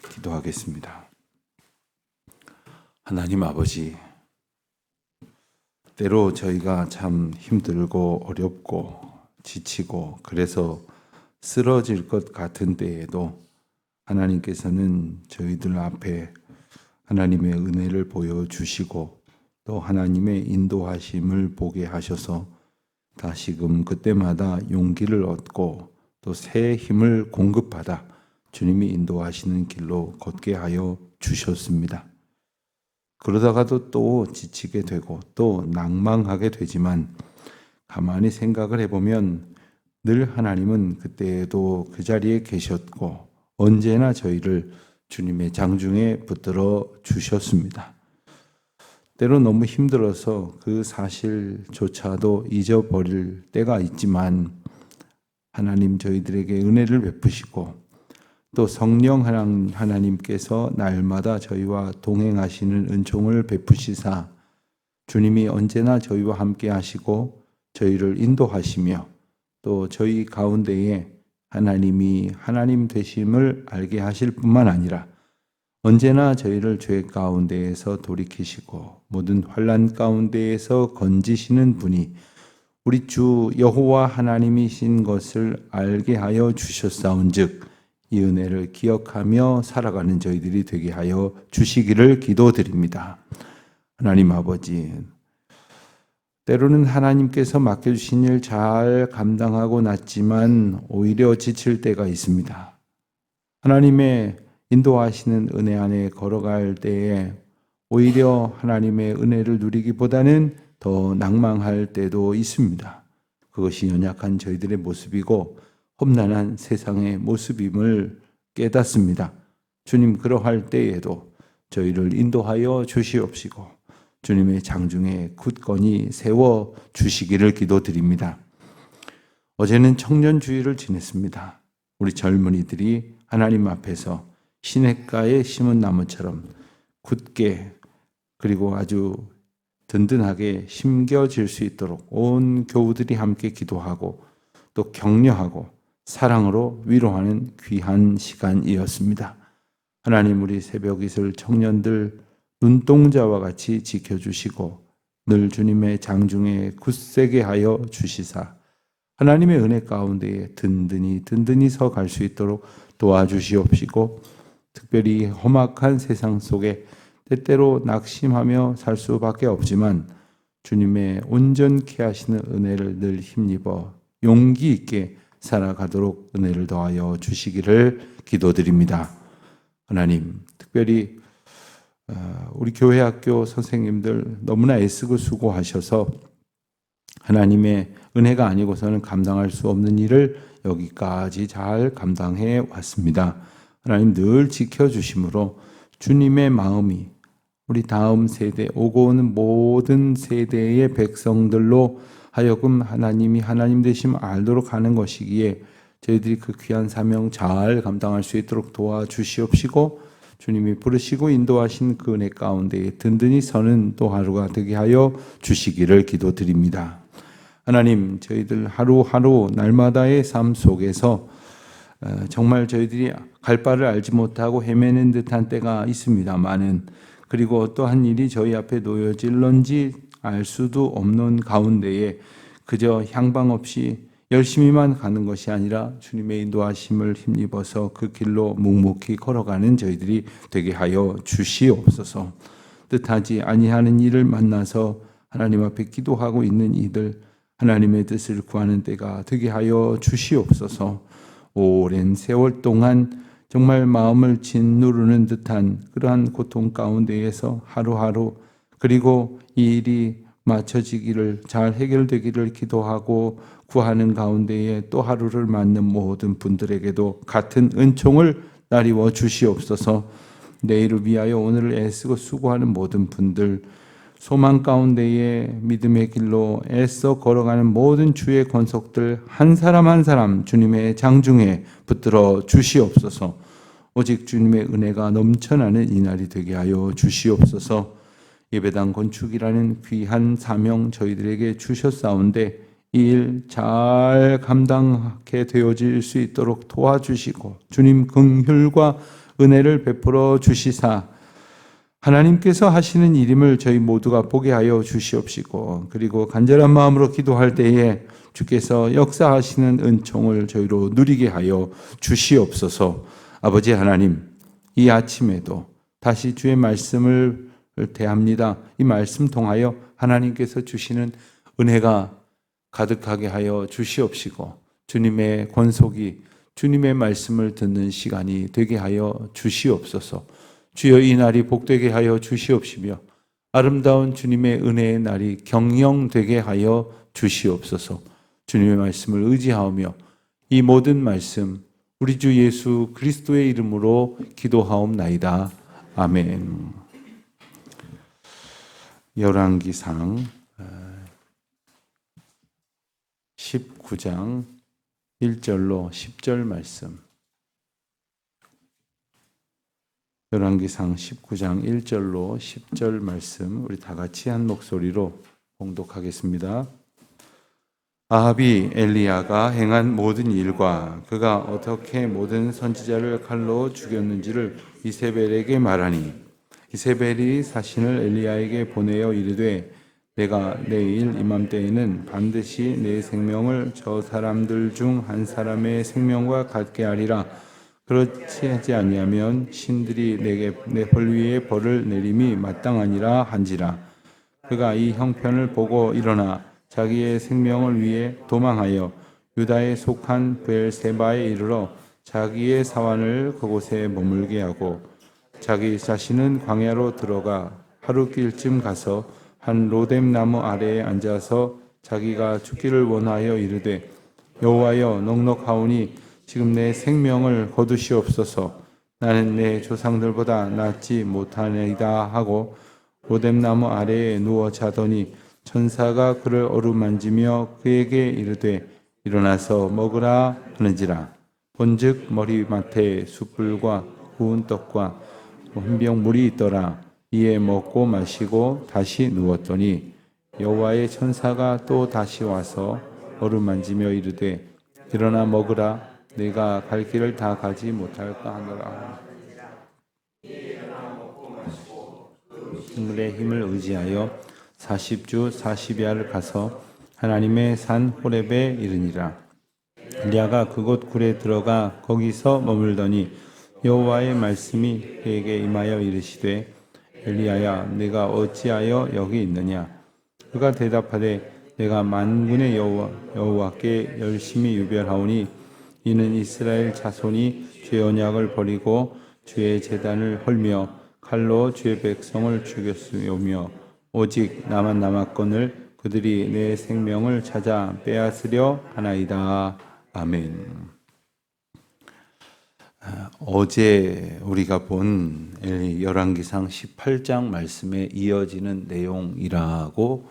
기도하겠습니다. 하나님 아버지, 때로 저희가 참 힘들고 어렵고 지치고 그래서 쓰러질 것 같은 때에도 하나님께서는 저희들 앞에 하나님의 은혜를 보여주시고 또 하나님의 인도하심을 보게 하셔서 다시금 그때마다 용기를 얻고 또 새 힘을 공급받아 주님이 인도하시는 길로 걷게 하여 주셨습니다. 그러다가도 또 지치게 되고 또 낭망하게 되지만 가만히 생각을 해보면 늘 하나님은 그때에도 그 자리에 계셨고 언제나 저희를 주님의 장중에 붙들어 주셨습니다. 때로 너무 힘들어서 그 사실조차도 잊어버릴 때가 있지만 하나님 저희들에게 은혜를 베푸시고 또 성령 하나님께서 날마다 저희와 동행하시는 은총을 베푸시사 주님이 언제나 저희와 함께 하시고 저희를 인도하시며 또 저희 가운데에 하나님이 하나님 되심을 알게 하실 뿐만 아니라 언제나 저희를 죄 가운데에서 돌이키시고 모든 환난 가운데에서 건지시는 분이 우리 주 여호와 하나님이신 것을 알게 하여 주셨사온즉 이 은혜를 기억하며 살아가는 저희들이 되게 하여 주시기를 기도드립니다. 하나님 아버지, 때로는 하나님께서 맡겨주신 일 잘 감당하고 났지만 오히려 지칠 때가 있습니다. 하나님의 인도하시는 은혜 안에 걸어갈 때에 오히려 하나님의 은혜를 누리기보다는 더 낭망할 때도 있습니다. 그것이 연약한 저희들의 모습이고 험난한 세상의 모습임을 깨닫습니다. 주님, 그러할 때에도 저희를 인도하여 주시옵시고 주님의 장중에 굳건히 세워 주시기를 기도드립니다. 어제는 청년주일을 지냈습니다. 우리 젊은이들이 하나님 앞에서 시냇가에 심은 나무처럼 굳게 그리고 아주 든든하게 심겨질 수 있도록 온 교우들이 함께 기도하고 또 격려하고 사랑으로 위로하는 귀한 시간이었습니다. 하나님, 우리 새벽이슬 청년들 눈동자와 같이 지켜주시고 늘 주님의 장중에 굳세게 하여 주시사 하나님의 은혜 가운데에 든든히 서 갈 수 있도록 도와주시옵시고 특별히 험악한 세상 속에 때때로 낙심하며 살 수밖에 없지만 주님의 온전케 하시는 은혜를 늘 힘입어 용기 있게 살아가도록 은혜를 더하여 주시기를 기도드립니다. 하나님, 특별히 우리 교회 학교 선생님들 너무나 애쓰고 수고하셔서 하나님의 은혜가 아니고서는 감당할 수 없는 일을 여기까지 잘 감당해 왔습니다. 하나님 늘 지켜주심으로 주님의 마음이 우리 다음 세대 오고 오는 모든 세대의 백성들로 하여금 하나님이 하나님 되심을 알도록 하는 것이기에 저희들이 그 귀한 사명 잘 감당할 수 있도록 도와주시옵시고 주님이 부르시고 인도하신 그 은혜 가운데 든든히 서는 또 하루가 되게 하여 주시기를 기도드립니다. 하나님, 저희들 하루하루 날마다의 삶 속에서 정말 저희들이 갈 바를 알지 못하고 헤매는 듯한 때가 있습니다만은 그리고 어떠한 일이 저희 앞에 놓여질런지 알 수도 없는 가운데에 그저 향방 없이 열심히만 가는 것이 아니라 주님의 인도하심을 힘입어서 그 길로 묵묵히 걸어가는 저희들이 되게 하여 주시옵소서. 뜻하지 아니하는 일을 만나서 하나님 앞에 기도하고 있는 이들 하나님의 뜻을 구하는 때가 되게 하여 주시옵소서. 오랜 세월 동안 정말 마음을 짓누르는 듯한 그러한 고통 가운데에서 하루하루 그리고 이 일이 맞춰지기를 잘 해결되기를 기도하고 구하는 가운데에 또 하루를 맞는 모든 분들에게도 같은 은총을 나리워 주시옵소서. 내일을 위하여 오늘을 애쓰고 수고하는 모든 분들 소망 가운데에 믿음의 길로 애써 걸어가는 모든 주의 권속들 한 사람 한 사람 주님의 장중에 붙들어 주시옵소서. 오직 주님의 은혜가 넘쳐나는 이날이 되게 하여 주시옵소서. 예배당 건축이라는 귀한 사명 저희들에게 주셨사온데 이 일 잘 감당하게 되어질 수 있도록 도와주시고 주님 긍휼과 은혜를 베풀어 주시사 하나님께서 하시는 일임을 저희 모두가 보게 하여 주시옵시고, 그리고 간절한 마음으로 기도할 때에 주께서 역사하시는 은총을 저희로 누리게 하여 주시옵소서. 아버지 하나님, 이 아침에도 다시 주의 말씀을 대합니다. 이 말씀 통하여 하나님께서 주시는 은혜가 가득하게 하여 주시옵시고, 주님의 권속이 주님의 말씀을 듣는 시간이 되게 하여 주시옵소서. 주여, 이 날이 복되게 하여 주시옵시며 아름다운 주님의 은혜의 날이 경영되게 하여 주시옵소서. 주님의 말씀을 의지하오며 이 모든 말씀 우리 주 예수 그리스도의 이름으로 기도하옵나이다. 아멘. 열왕기상 19장 1절로 10절 말씀. 열왕기상 19장 1절로 10절 말씀 우리 다 같이 한 목소리로 봉독하겠습니다. 아합이 엘리야가 행한 모든 일과 그가 어떻게 모든 선지자를 칼로 죽였는지를 이세벨에게 말하니, 이세벨이 사신을 엘리야에게 보내어 이르되, 내가 내일 이맘때에는 반드시 내 생명을 저 사람들 중 한 사람의 생명과 같게 하리라. 그렇지 하지 아니하면 신들이 내게 내 벌 위에 벌을 내림이 마땅하니라 한지라. 그가 이 형편을 보고 일어나 자기의 생명을 위해 도망하여 유다에 속한 브엘세바에 이르러 자기의 사환을 그곳에 머물게 하고, 자기 자신은 광야로 들어가 하루길쯤 가서 한 로뎀 나무 아래에 앉아서 자기가 죽기를 원하여 이르되, 여호와여, 넉넉하오니 지금 내 생명을 거두시옵소서. 나는 내 조상들보다 낫지 못하나이다 하고 로뎀 나무 아래에 누워 자더니 천사가 그를 어루만지며 그에게 이르되, 일어나서 먹으라 하는지라. 본즉 머리맡에 숯불과 구운 떡과 한 병 물이 있더라. 이에 먹고 마시고 다시 누웠더니 여호와의 천사가 또 다시 와서 어루만지며 이르되, 일어나 먹으라. 내가 갈 길을 다 가지 못할까 하노라. 승글의 힘을 의지하여 40주 40야를 가서 하나님의 산 호렙에 이르니라. 엘리야가 그곳 굴에 들어가 거기서 머물더니 여호와의 말씀이 그에게 임하여 이르시되, 엘리야야, 내가 어찌하여 여기 있느냐? 그가 대답하되, 내가 만군의 여호와께 열심히 유별하오니 이는 이스라엘 자손이 주의 언약을 버리고 주의 제단을 헐며 칼로 주의 백성을 죽였으며 오직 나만 남았거늘 그들이 내 생명을 찾아 빼앗으려 하나이다. 아멘. 어제 우리가 본 열왕기상 18장 말씀에 이어지는 내용이라고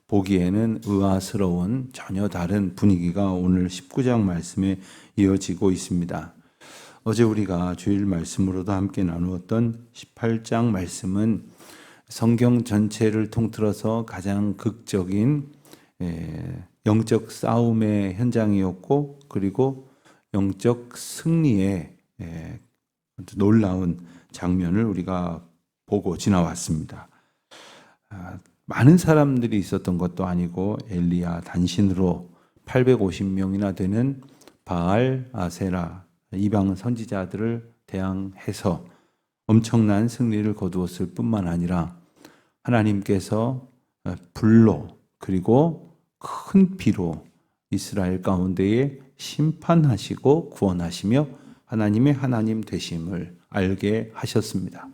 보기에는 의아스러운 전혀 다른 분위기가 오늘 19장 말씀에 이어지고 있습니다. 어제 우리가 주일 말씀으로도 함께 나누었던 18장 말씀은 성경 전체를 통틀어서 가장 극적인 영적 싸움의 현장이었고, 그리고 영적 승리의 놀라운 장면을 우리가 보고 지나왔습니다. 많은 사람들이 있었던 것도 아니고 엘리야 단신으로 850명이나 되는 바알, 아세라, 이방 선지자들을 대항해서 엄청난 승리를 거두었을 뿐만 아니라 하나님께서 불로 그리고 큰 비로 이스라엘 가운데에 심판하시고 구원하시며 하나님의 하나님 되심을 알게 하셨습니다.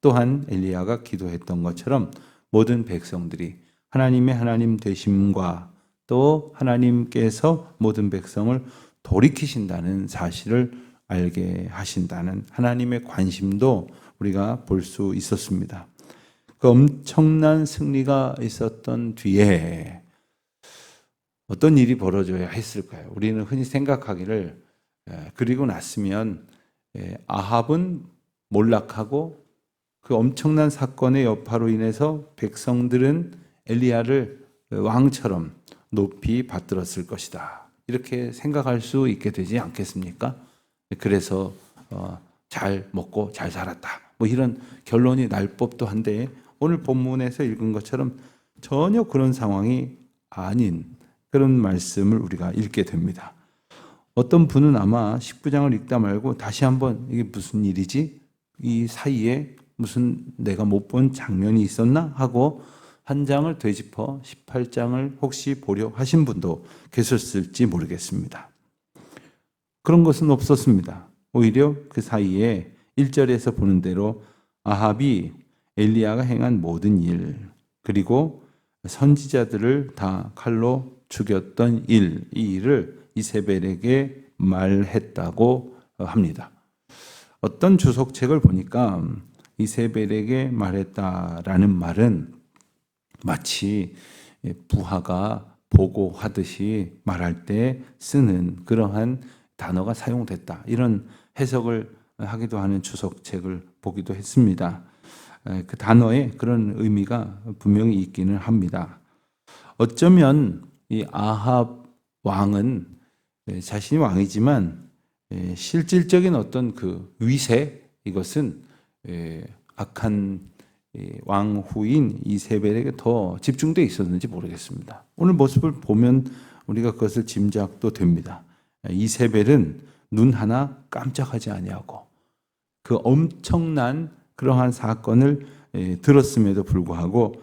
또한 엘리야가 기도했던 것처럼 모든 백성들이 하나님의 하나님 되심과 또 하나님께서 모든 백성을 돌이키신다는 사실을 알게 하신다는 하나님의 관심도 우리가 볼 수 있었습니다. 그 엄청난 승리가 있었던 뒤에 어떤 일이 벌어져야 했을까요? 우리는 흔히 생각하기를 그리고 났으면 아합은 몰락하고 그 엄청난 사건의 여파로 인해서 백성들은 엘리야를 왕처럼 높이 받들었을 것이다. 이렇게 생각할 수 있게 되지 않겠습니까? 그래서 잘 먹고 잘 살았다. 뭐 이런 결론이 날 법도 한데 오늘 본문에서 읽은 것처럼 전혀 그런 상황이 아닌 그런 말씀을 우리가 읽게 됩니다. 어떤 분은 아마 19장을 읽다 말고 다시 한번 이게 무슨 일이지? 이 사이에 무슨 내가 못 본 장면이 있었나? 하고 한 장을 되짚어 18장을 혹시 보려 하신 분도 계셨을지 모르겠습니다. 그런 것은 없었습니다. 오히려 그 사이에 1절에서 보는 대로 아합이 엘리야가 행한 모든 일, 그리고 선지자들을 다 칼로 죽였던 일, 이 일을 이세벨에게 말했다고 합니다. 어떤 주석책을 보니까 이세벨에게 말했다라는 말은 마치 부하가 보고하듯이 말할 때 쓰는 그러한 단어가 사용됐다. 이런 해석을 하기도 하는 주석책을 보기도 했습니다. 그 단어에 그런 의미가 분명히 있기는 합니다. 어쩌면 이 아합 왕은 자신이 왕이지만 실질적인 어떤 그 위세, 이것은 악한 왕후인 이세벨에게 더 집중되어 있었는지 모르겠습니다. 오늘 모습을 보면 우리가 그것을 짐작도 됩니다. 이세벨은 눈 하나 깜짝하지 아니하고 그 엄청난 그러한 사건을 들었음에도 불구하고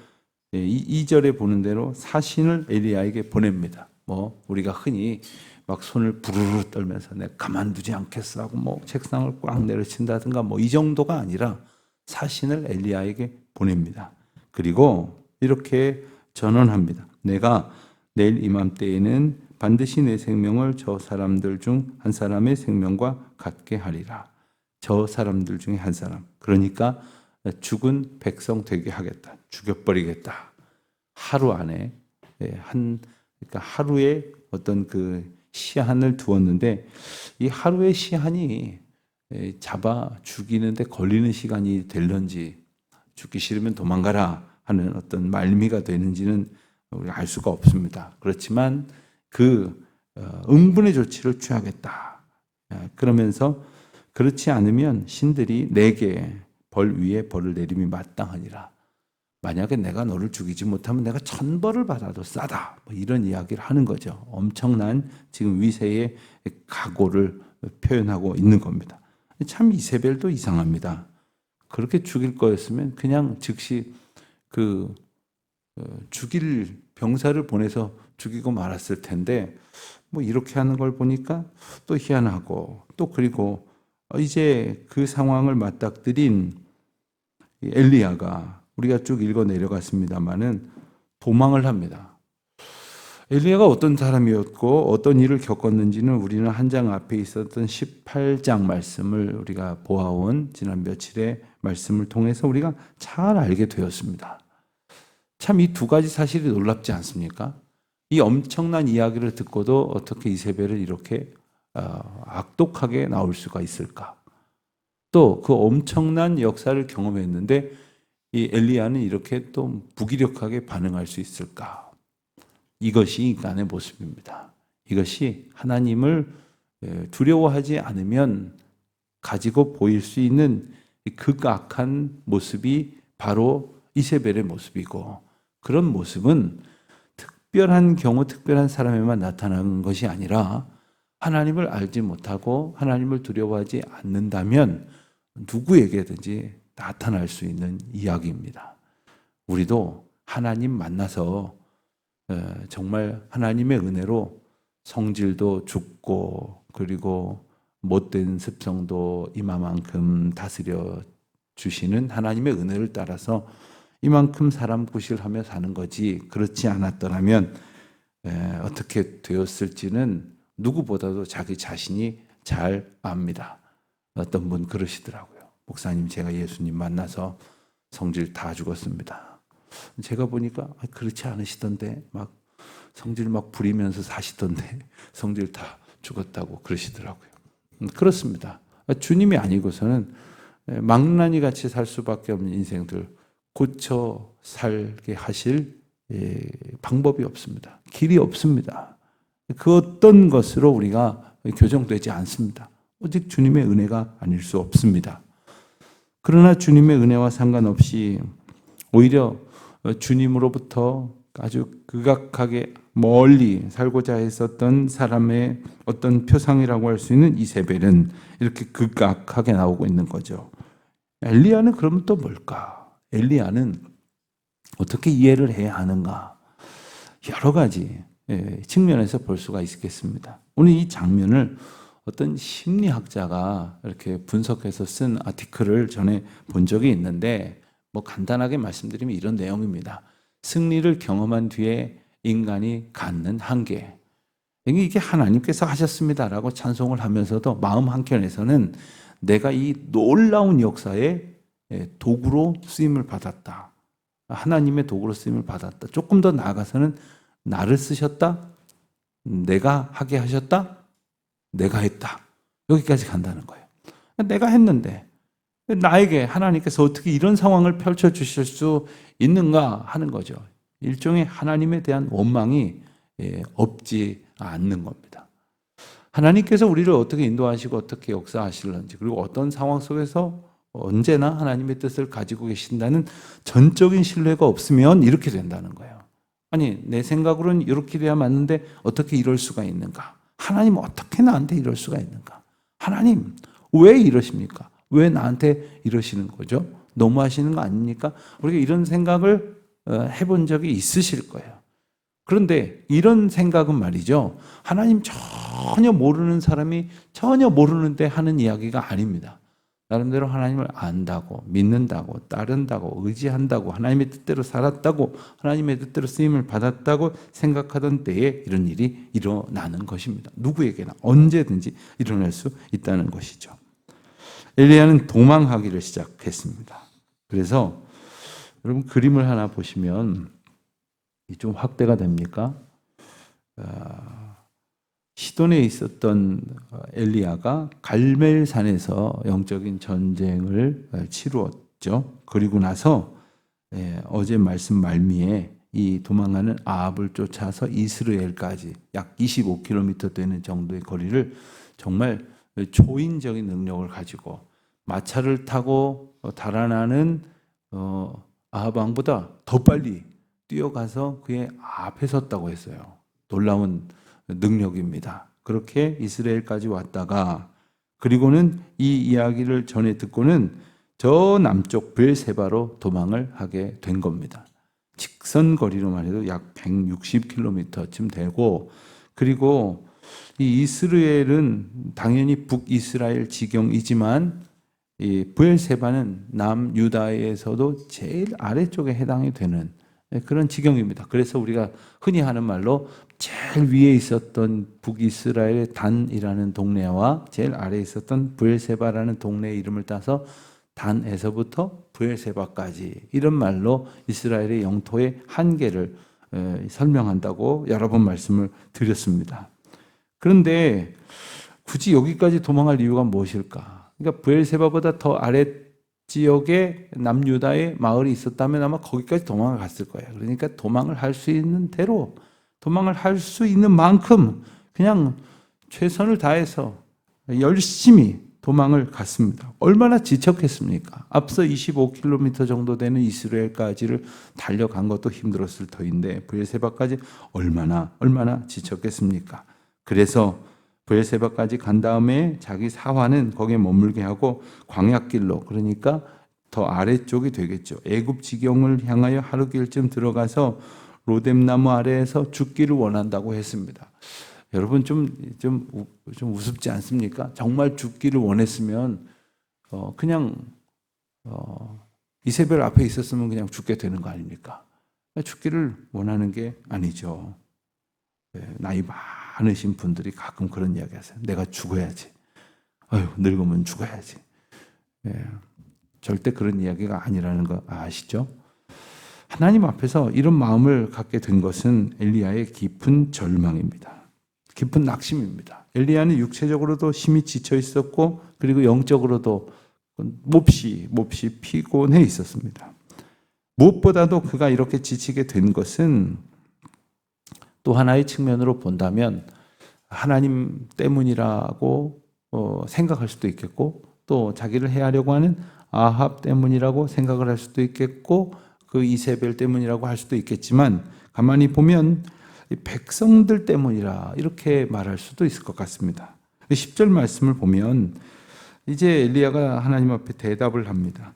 2절에 보는 대로 사신을 엘리야에게 보냅니다. 뭐 우리가 흔히 막 손을 부르르 떨면서 내가 가만두지 않겠어 하고 뭐 책상을 꽉 내려친다든가 뭐 이 정도가 아니라 사신을 엘리야에게 보냅니다. 그리고 이렇게 전언합니다. 내가 내일 이맘때에는 반드시 내 생명을 저 사람들 중 한 사람의 생명과 같게 하리라. 저 사람들 중에 한 사람. 그러니까 죽은 백성 되게 하겠다. 죽여버리겠다. 하루 안에 그러니까 하루에 어떤 그 시한을 두었는데 이 하루의 시한이 잡아 죽이는데 걸리는 시간이 될런지 죽기 싫으면 도망가라 하는 어떤 말미가 되는지는 우리가 알 수가 없습니다. 그렇지만 그 응분의 조치를 취하겠다. 그러면서 그렇지 않으면 신들이 내게 벌 위에 벌을 내림이 마땅하니라. 만약에 내가 너를 죽이지 못하면 내가 천벌을 받아도 싸다. 뭐 이런 이야기를 하는 거죠. 엄청난 지금 위세의 각오를 표현하고 있는 겁니다. 참 이세벨도 이상합니다. 그렇게 죽일 거였으면 그냥 즉시 죽일 병사를 보내서 죽이고 말았을 텐데 뭐 이렇게 하는 걸 보니까 또 희한하고 또 그리고 이제 그 상황을 맞닥뜨린 엘리야가 우리가 쭉 읽어 내려갔습니다마는 도망을 합니다. 엘리야가 어떤 사람이었고 어떤 일을 겪었는지는 우리는 한 장 앞에 있었던 18장 말씀을 우리가 보아온 지난 며칠의 말씀을 통해서 우리가 잘 알게 되었습니다. 참 이 두 가지 사실이 놀랍지 않습니까? 이 엄청난 이야기를 듣고도 어떻게 이세벨을 이렇게 악독하게 나올 수가 있을까? 또 그 엄청난 역사를 경험했는데 이 엘리야는 이렇게 또 무기력하게 반응할 수 있을까? 이것이 인간의 모습입니다. 이것이 하나님을 두려워하지 않으면 가지고 보일 수 있는 극악한 모습이 바로 이세벨의 모습이고, 그런 모습은 특별한 경우 특별한 사람에만 나타나는 것이 아니라 하나님을 알지 못하고 하나님을 두려워하지 않는다면 누구에게든지 나타날 수 있는 이야기입니다. 우리도 하나님 만나서 정말 하나님의 은혜로 성질도 죽고 그리고 못된 습성도 이만큼 다스려 주시는 하나님의 은혜를 따라서 이만큼 사람 구실하며 사는 거지, 그렇지 않았더라면 어떻게 되었을지는 누구보다도 자기 자신이 잘 압니다. 어떤 분 그러시더라고요. 목사님, 제가 예수님 만나서 성질 다 죽었습니다. 제가 보니까 그렇지 않으시던데 막 성질 막 부리면서 사시던데 성질 다 죽었다고 그러시더라고요. 그렇습니다. 주님이 아니고서는 망나니 같이 살 수밖에 없는 인생들 고쳐 살게 하실 방법이 없습니다. 길이 없습니다. 그 어떤 것으로 우리가 교정되지 않습니다. 오직 주님의 은혜가 아닐 수 없습니다. 그러나 주님의 은혜와 상관없이 오히려 주님으로부터 아주 극악하게 멀리 살고자 했었던 사람의 어떤 표상이라고 할 수 있는 이세벨은 이렇게 극악하게 나오고 있는 거죠. 엘리야는 그러면 또 뭘까? 엘리야는 어떻게 이해를 해야 하는가? 여러 가지 측면에서 볼 수가 있겠습니다. 오늘 이 장면을 어떤 심리학자가 이렇게 분석해서 쓴 아티클을 전에 본 적이 있는데 뭐 간단하게 말씀드리면 이런 내용입니다. 승리를 경험한 뒤에 인간이 갖는 한계. 이게 하나님께서 하셨습니다라고 찬송을 하면서도 마음 한켠에서는 내가 이 놀라운 역사의 도구로 쓰임을 받았다. 하나님의 도구로 쓰임을 받았다. 조금 더 나아가서는 나를 쓰셨다. 내가 하게 하셨다. 내가 했다. 여기까지 간다는 거예요. 내가 했는데 나에게 하나님께서 어떻게 이런 상황을 펼쳐주실 수 있는가 하는 거죠. 일종의 하나님에 대한 원망이 없지 않는 겁니다. 하나님께서 우리를 어떻게 인도하시고 어떻게 역사하실는지, 그리고 어떤 상황 속에서 언제나 하나님의 뜻을 가지고 계신다는 전적인 신뢰가 없으면 이렇게 된다는 거예요. 아니, 내 생각으로는 이렇게 돼야 맞는데 어떻게 이럴 수가 있는가? 하나님 어떻게 나한테 이럴 수가 있는가? 하나님 왜 이러십니까? 왜 나한테 이러시는 거죠? 너무하시는 거 아닙니까? 우리가 이런 생각을 해본 적이 있으실 거예요. 그런데 이런 생각은 말이죠, 하나님 전혀 모르는 사람이 전혀 모르는데 하는 이야기가 아닙니다. 나름대로 하나님을 안다고, 믿는다고, 따른다고, 의지한다고, 하나님의 뜻대로 살았다고, 하나님의 뜻대로 쓰임을 받았다고 생각하던 때에 이런 일이 일어나는 것입니다. 누구에게나 언제든지 일어날 수 있다는 것이죠. 엘리야는 도망하기를 시작했습니다. 그래서 여러분 그림을 하나 보시면 좀 확대가 됩니까? 시돈에 있었던 엘리야가 갈멜산에서 영적인 전쟁을 치루었죠. 그리고 나서 어제 말씀 말미에 이 도망하는 아합을 쫓아서 이스라엘까지 약 25km 되는 정도의 거리를 정말 초인적인 능력을 가지고 마차를 타고 달아나는 아합 왕보다 더 빨리 뛰어가서 그의 앞에 섰다고 했어요. 놀라운 능력입니다. 그렇게 이스라엘까지 왔다가 그리고는 이 이야기를 전해 듣고는 저 남쪽 브엘세바로 도망을 하게 된 겁니다. 직선 거리로만 해도 약 160km쯤 되고, 그리고 이 이스라엘은 당연히 북이스라엘 지경이지만 이 브엘세바는 남유다에서도 제일 아래쪽에 해당이 되는 그런 지경입니다. 그래서 우리가 흔히 하는 말로 제일 위에 있었던 북이스라엘의 단이라는 동네와 제일 아래에 있었던 브엘세바라는 동네의 이름을 따서 단에서부터 브엘세바까지, 이런 말로 이스라엘의 영토의 한계를 설명한다고 여러 번 말씀을 드렸습니다. 그런데 굳이 여기까지 도망할 이유가 무엇일까? 그러니까 브엘세바보다 더 아래 지역에 남유다의 마을이 있었다면 아마 거기까지 도망을 갔을 거예요. 그러니까 도망을 할 수 있는 대로, 도망을 할 수 있는 만큼 그냥 최선을 다해서 열심히 도망을 갔습니다. 얼마나 지쳤겠습니까? 앞서 25km 정도 되는 이스라엘까지를 달려간 것도 힘들었을 터인데 브엘세바까지 얼마나 지쳤겠습니까? 그래서 브엘세바까지 간 다음에 자기 사환은 거기에 머물게 하고 광야길로, 그러니까 더 아래쪽이 되겠죠, 애굽 지경을 향하여 하루길쯤 들어가서 로뎀나무 아래에서 죽기를 원한다고 했습니다. 여러분 좀 우습지 않습니까? 정말 죽기를 원했으면 그냥 이세벨 앞에 있었으면 그냥 죽게 되는 거 아닙니까? 죽기를 원하는 게 아니죠. 나이 많으신 분들이 가끔 그런 이야기 하세요. 내가 죽어야지. 늙으면 죽어야지. 절대 그런 이야기가 아니라는 거 아시죠? 하나님 앞에서 이런 마음을 갖게 된 것은 엘리야의 깊은 절망입니다. 깊은 낙심입니다. 엘리야는 육체적으로도 심히 지쳐 있었고, 그리고 영적으로도 몹시 피곤해 있었습니다. 무엇보다도 그가 이렇게 지치게 된 것은 또 하나의 측면으로 본다면 하나님 때문이라고 생각할 수도 있겠고, 또 자기를 해하려고 하는 아합 때문이라고 생각을 할 수도 있겠고, 그 이세벨 때문이라고 할 수도 있겠지만, 가만히 보면 백성들 때문이라 이렇게 말할 수도 있을 것 같습니다. 10절 말씀을 보면 이제 엘리야가 하나님 앞에 대답을 합니다.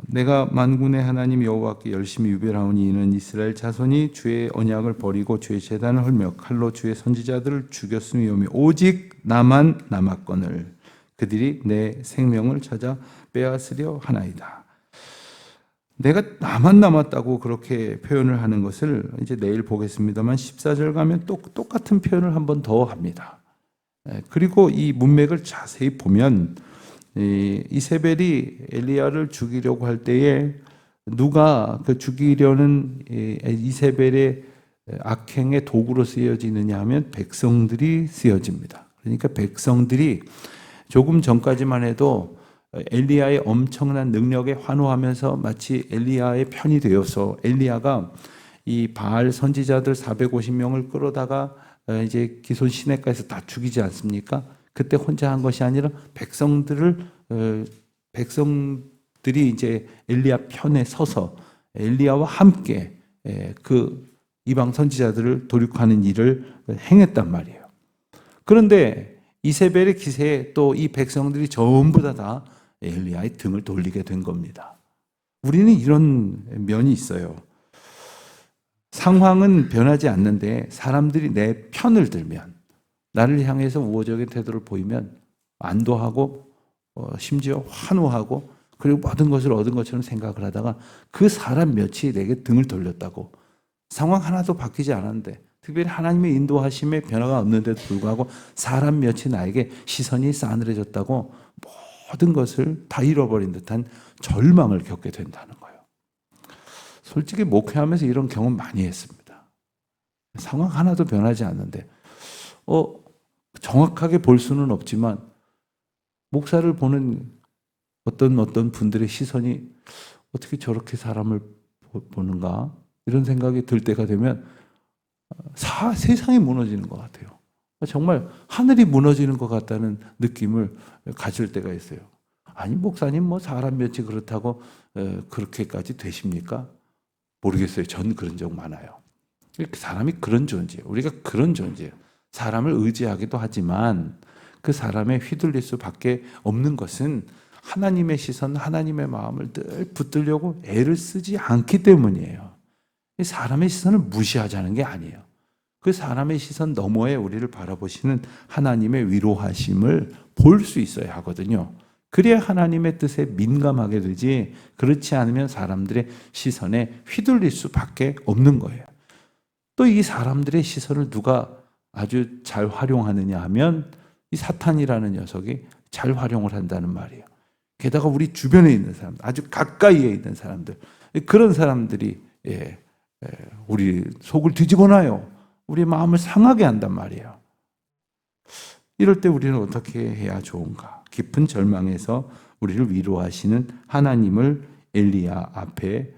내가 만군의 하나님 여호와께 열심히 유별하오니 이는 이스라엘 자손이 주의 언약을 버리고 주의 제단을 헐며 칼로 주의 선지자들을 죽였음이오며 오직 나만 남았거늘 그들이 내 생명을 찾아 빼앗으려 하나이다. 내가 나만 남았다고 그렇게 표현을 하는 것을 이제 내일 보겠습니다만 14절 가면 또 똑같은 표현을 한 번 더 합니다. 그리고 이 문맥을 자세히 보면 이세벨이 엘리야를 죽이려고 할 때에 누가 그 죽이려는 이세벨의 악행의 도구로 쓰여지느냐 하면 백성들이 쓰여집니다. 그러니까 백성들이 조금 전까지만 해도 엘리야의 엄청난 능력에 환호하면서 마치 엘리야의 편이 되어서 엘리야가 이 바알 선지자들 450명을 끌어다가 이제 기손 시내가에서 다 죽이지 않습니까? 그때 혼자 한 것이 아니라 백성들이 이제 엘리야 편에 서서 엘리야와 함께 그 이방 선지자들을 도륙하는 일을 행했단 말이에요. 그런데 이세벨의 기세에 또 이 백성들이 전부 다 엘리야의 등을 돌리게 된 겁니다. 우리는 이런 면이 있어요. 상황은 변하지 않는데 사람들이 내 편을 들면, 나를 향해서 우호적인 태도를 보이면 안도하고 심지어 환호하고 그리고 모든 것을 얻은 것처럼 생각을 하다가 그 사람 몇이 내게 등을 돌렸다고, 상황 하나도 바뀌지 않았는데 특별히 하나님의 인도하심에 변화가 없는데도 불구하고 사람 몇이 나에게 시선이 싸늘해졌다고 모든 것을 다 잃어버린 듯한 절망을 겪게 된다는 거예요. 솔직히 목회하면서 이런 경험 많이 했습니다. 상황 하나도 변하지 않는데 정확하게 볼 수는 없지만 목사를 보는 어떤 분들의 시선이 어떻게 저렇게 사람을 보는가 이런 생각이 들 때가 되면 세상이 무너지는 것 같아요. 정말 하늘이 무너지는 것 같다는 느낌을 가질 때가 있어요. 아니 목사님 뭐 사람 몇이 그렇다고 그렇게까지 되십니까? 모르겠어요. 전 그런 적 많아요. 사람이 그런 존재예요. 우리가 그런 존재예요. 사람을 의지하기도 하지만 그 사람에 휘둘릴 수밖에 없는 것은 하나님의 시선, 하나님의 마음을 늘 붙들려고 애를 쓰지 않기 때문이에요. 사람의 시선을 무시하자는 게 아니에요. 그 사람의 시선 너머에 우리를 바라보시는 하나님의 위로하심을 볼 수 있어야 하거든요. 그래야 하나님의 뜻에 민감하게 되지, 그렇지 않으면 사람들의 시선에 휘둘릴 수밖에 없는 거예요. 또 이 사람들의 시선을 누가 아주 잘 활용하느냐 하면 이 사탄이라는 녀석이 잘 활용을 한다는 말이에요. 게다가 우리 주변에 있는 사람, 아주 가까이에 있는 사람들, 그런 사람들이 우리 속을 뒤집어 놔요. 우리 마음을 상하게 한단 말이에요. 이럴 때 우리는 어떻게 해야 좋은가? 깊은 절망에서 우리를 위로하시는 하나님을 엘리야 앞에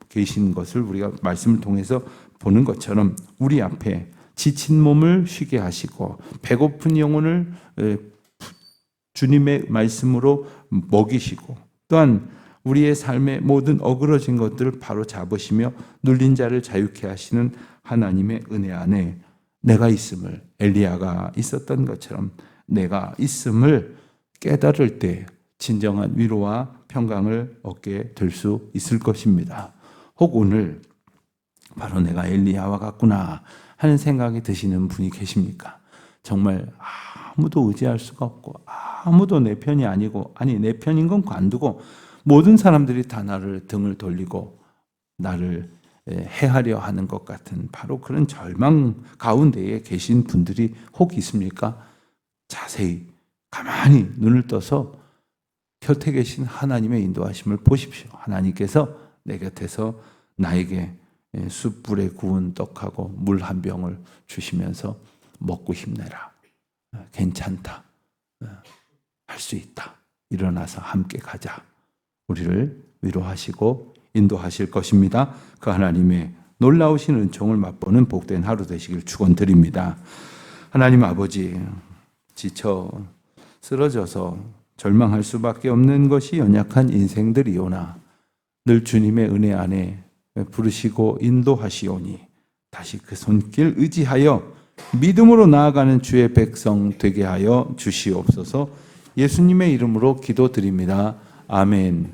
계신 것을 우리가 말씀을 통해서 보는 것처럼 우리 앞에 지친 몸을 쉬게 하시고 배고픈 영혼을 주님의 말씀으로 먹이시고 또한 우리의 삶의 모든 어그러진 것들을 바로 잡으시며 눌린 자를 자유케 하시는 하나님의 은혜 안에 내가 있음을, 엘리야가 있었던 것처럼 내가 있음을 깨달을 때 진정한 위로와 평강을 얻게 될 수 있을 것입니다. 혹 오늘 바로 내가 엘리야와 같구나 하는 생각이 드시는 분이 계십니까? 정말 아무도 의지할 수가 없고 아무도 내 편이 아니고, 아니 내 편인 건 관두고 모든 사람들이 다 나를 등을 돌리고 나를 해하려 하는 것 같은 바로 그런 절망 가운데에 계신 분들이 혹 있습니까? 자세히 가만히 눈을 떠서 곁에 계신 하나님의 인도하심을 보십시오. 하나님께서 내 곁에서 나에게 숯불에 구운 떡하고 물 한 병을 주시면서 먹고 힘내라. 괜찮다. 할 수 있다. 일어나서 함께 가자. 우리를 위로하시고 인도하실 것입니다. 그 하나님의 놀라우신 은총을 맛보는 복된 하루 되시길 축원드립니다. 하나님 아버지, 지쳐 쓰러져서 절망할 수밖에 없는 것이 연약한 인생들이오나 늘 주님의 은혜 안에 부르시고 인도하시오니 다시 그 손길 의지하여 믿음으로 나아가는 주의 백성 되게 하여 주시옵소서. 예수님의 이름으로 기도드립니다. 아멘.